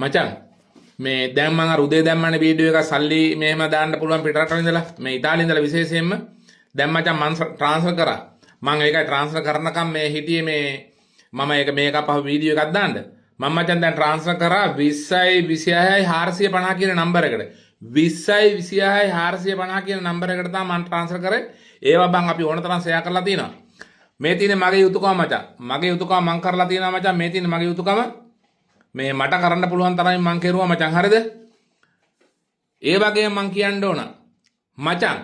මචං මේ දැන් මම අර උදේ දැම්මනේ වීඩියෝ එක සල්ලි මෙහෙම දාන්න පුළුවන් පිටරට ඉඳලා මේ ඉතාලියේ ඉඳලා විශේෂයෙන්ම දැන් මචං මම ට්‍රාන්ස්ෆර් කරා මම ඒකයි ට්‍රාන්ස්ෆර් කරනකම් මේ හිටියේ මේ මම ඒක මේක අපහ වීඩියෝ එකක් දාන්න මම මචං දැන් ට්‍රාන්ස්ෆර් කරා 20යි 26යි 450 කියන නම්බර එකට 20යි 26යි 450 කියන නම්බර එකට තමයි මම ට්‍රාන්ස්ෆර් කරේ ඒවා බං අපි ඕන තරම් ෂෙයා කරලා තිනවා මේ තියෙන්නේ මගේ යුතුයකම මචං මගේ යුතුයකම මම කරලා තිනවා මචං මේ තියෙන්නේ මගේ යුතුයකම මේ මට කරන්න පුළුවන් තරමින් මං කෙරුවා මචං හරිද? ඒ වගේම මං කියන්න ඕන මචං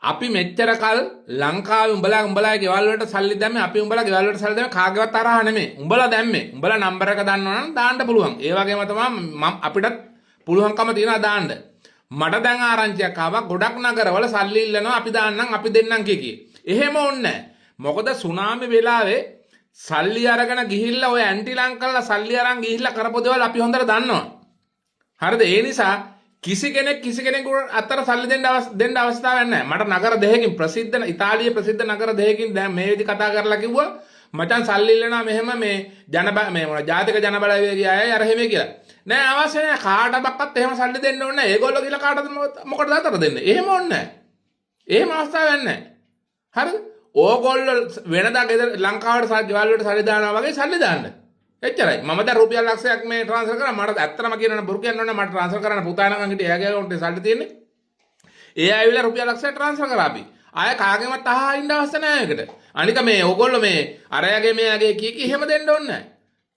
අපි මෙච්චර කල් ලංකාවේ උඹලා ගෙවල් වලට සල්ලි දැම්මේ අපි උඹලා ගෙවල් වලට සල්ලි දැම්මේ කාගේවත් තරහ නෙමෙයි. උඹලා දැම්මේ. උඹලා නම්බර එක දන්නවනම් දාන්න පුළුවන්. ඒ වගේම තමයි අපිටත් පුළුවන්කම තියනවා දාන්න. මට දැන් ආරංචියක් ආවා ගොඩක් නගරවල සල්ලි ඉල්ලනවා අපි දාන්නම් අපි දෙන්නම් කිය. එහෙම ඕනේ නැහැ. මොකද සුනාමි වෙලාවේ සල්ලි අරගෙන ගිහිල්ලා ඔය ඇන්ටි ලංකල්ලා සල්ලි අරන් ගිහිල්ලා කරපු දේවල් අපි හොඳට දන්නවා. හරිද? ඒ නිසා කිසි කෙනෙකුට අතර සල්ලි දෙන්න අවස්ථාවක් නැහැ. මට නගර දෙකකින් ප්‍රසිද්ධ ඉතාලියේ ප්‍රසිද්ධ නගර දෙකකින් දැන් මේ විදි කතා කරලා කිව්වා මචං සල්ලි ඉල්ලනවා මෙහෙම මේ මේ මොන ජාතික ජනබලවේගය අය අර හැමේ කියලා. නෑ අවශ්‍ය නැහැ. කාටවත් එහෙම සල්ලි දෙන්න ඕනේ නැහැ. ඒගොල්ලෝ කියලා කාටද මොකටද අතර දෙන්නේ? එහෙම ඕනේ නැහැ. එහෙම අවස්ථාවක් නැහැ. හරිද? ඕගොල්ලෝ වෙනදා ගෙදර ලංකාවට ගෙවල් වලට සල්ලි දානවා වගේ සල්ලි දාන්න. එච්චරයි. මම දැන් රුපියල් ලක්ෂයක් මේ ට්‍රාන්ස්ෆර් කරා. මට ඇත්තටම කියනවනම් බොරු කියන්න ඕනේ මට ට්‍රාන්ස්ෆර් කරන්න පුතා නම් හිටියේ එයාගේ account එකේ සල්ලි තියෙන්නේ. ඒ ආවිලා රුපියල් ලක්ෂයක් ට්‍රාන්ස්ෆර් කරා අපි. ආය කාගෙවත් අහා ඉන්න අවශ්‍ය නැහැ ඒකට. අනික මේ ඕගොල්ලෝ මේ අරයාගේ මෙයාගේ කී එහෙම දෙන්න ඕනේ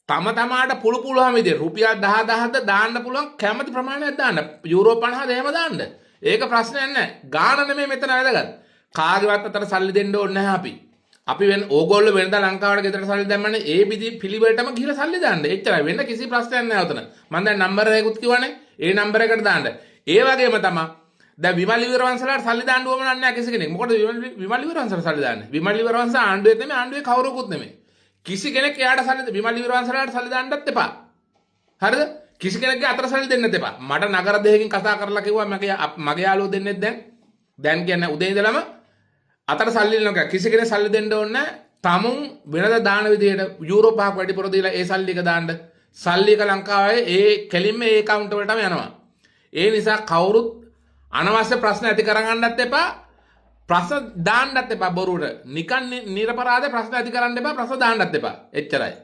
නැහැ. තමාට පුළුවන් විදිහට රුපියල් 10,000ද දාන්න පුළුවන් කැමති ප්‍රමාණයක් දාන්න. යුරෝ 50ද එහෙම දාන්න. ඒක ප්‍රශ්නයක් නැහැ. ගාණ නෙමෙයි මෙතන වැදගත්. කාගේවත් අතර සල්ලි දෙන්න ඕනේ නැහැ අපි. අපි ඕගොල්ලෝ වෙනදා ලංකාවට ගෙදරට සල්ලි දැම්මනේ ඒ පිළිවෙලටම ගිහලා සල්ලි දාන්න. එච්චරයි. වෙන කිසි ප්‍රශ්නයක් නැහැ උතන. මම දැන් නම්බර එකකුත් කිව්වනේ. ඒ නම්බර එකට දාන්න. ඒ වගේම තමයි දැන් විමල් විවරවංශලාට සල්ලි දාන්න ඕම නැහැ කිසි කෙනෙක්. මොකද විමල් විවරවංශලාට සල්ලි දාන්නේ? විමල් විවරවංශ ආණ්ඩුවේ නෙමෙයි ආණ්ඩුවේ කවුරුකුත් නෙමෙයි. කිසි කෙනෙක් එයාට සල්ලි විමල් විවරවංශලාට සල්ලි දාන්නත් එපා. හරිද? කිසි කෙනෙක්ගේ අතර සල්ලි දෙන්නත් එපා. මට නගර දෙකකින් කතා කරලා කිව්වා මගේ යාළුවෝ දෙන්නෙත් දැන් කියන්නේ උදේ ඉඳලම අතර සල්ලි නෝක කිසි කෙනෙක් සල්ලි දෙන්න ඕනේ නැහැ. තමුන් වෙනද දාන විදිහට යුරෝ 5ක් වැඩිපුර දීලා ඒ සල්ලි එක දාන්න. සල්ලි එක ලංකාවේ ඒ කෙලින්ම ඒ account වලටම යනවා. ඒ නිසා කවුරුත් අනවශ්‍ය ප්‍රශ්න ඇති කරගන්නත් එපා. ප්‍රශ්න දාන්නත් එපා බොරුවට. නිකන් නිරපරාධ ප්‍රශ්න ඇති කරන්න එපා. ප්‍රශ්න දාන්නත් එපා. එච්චරයි.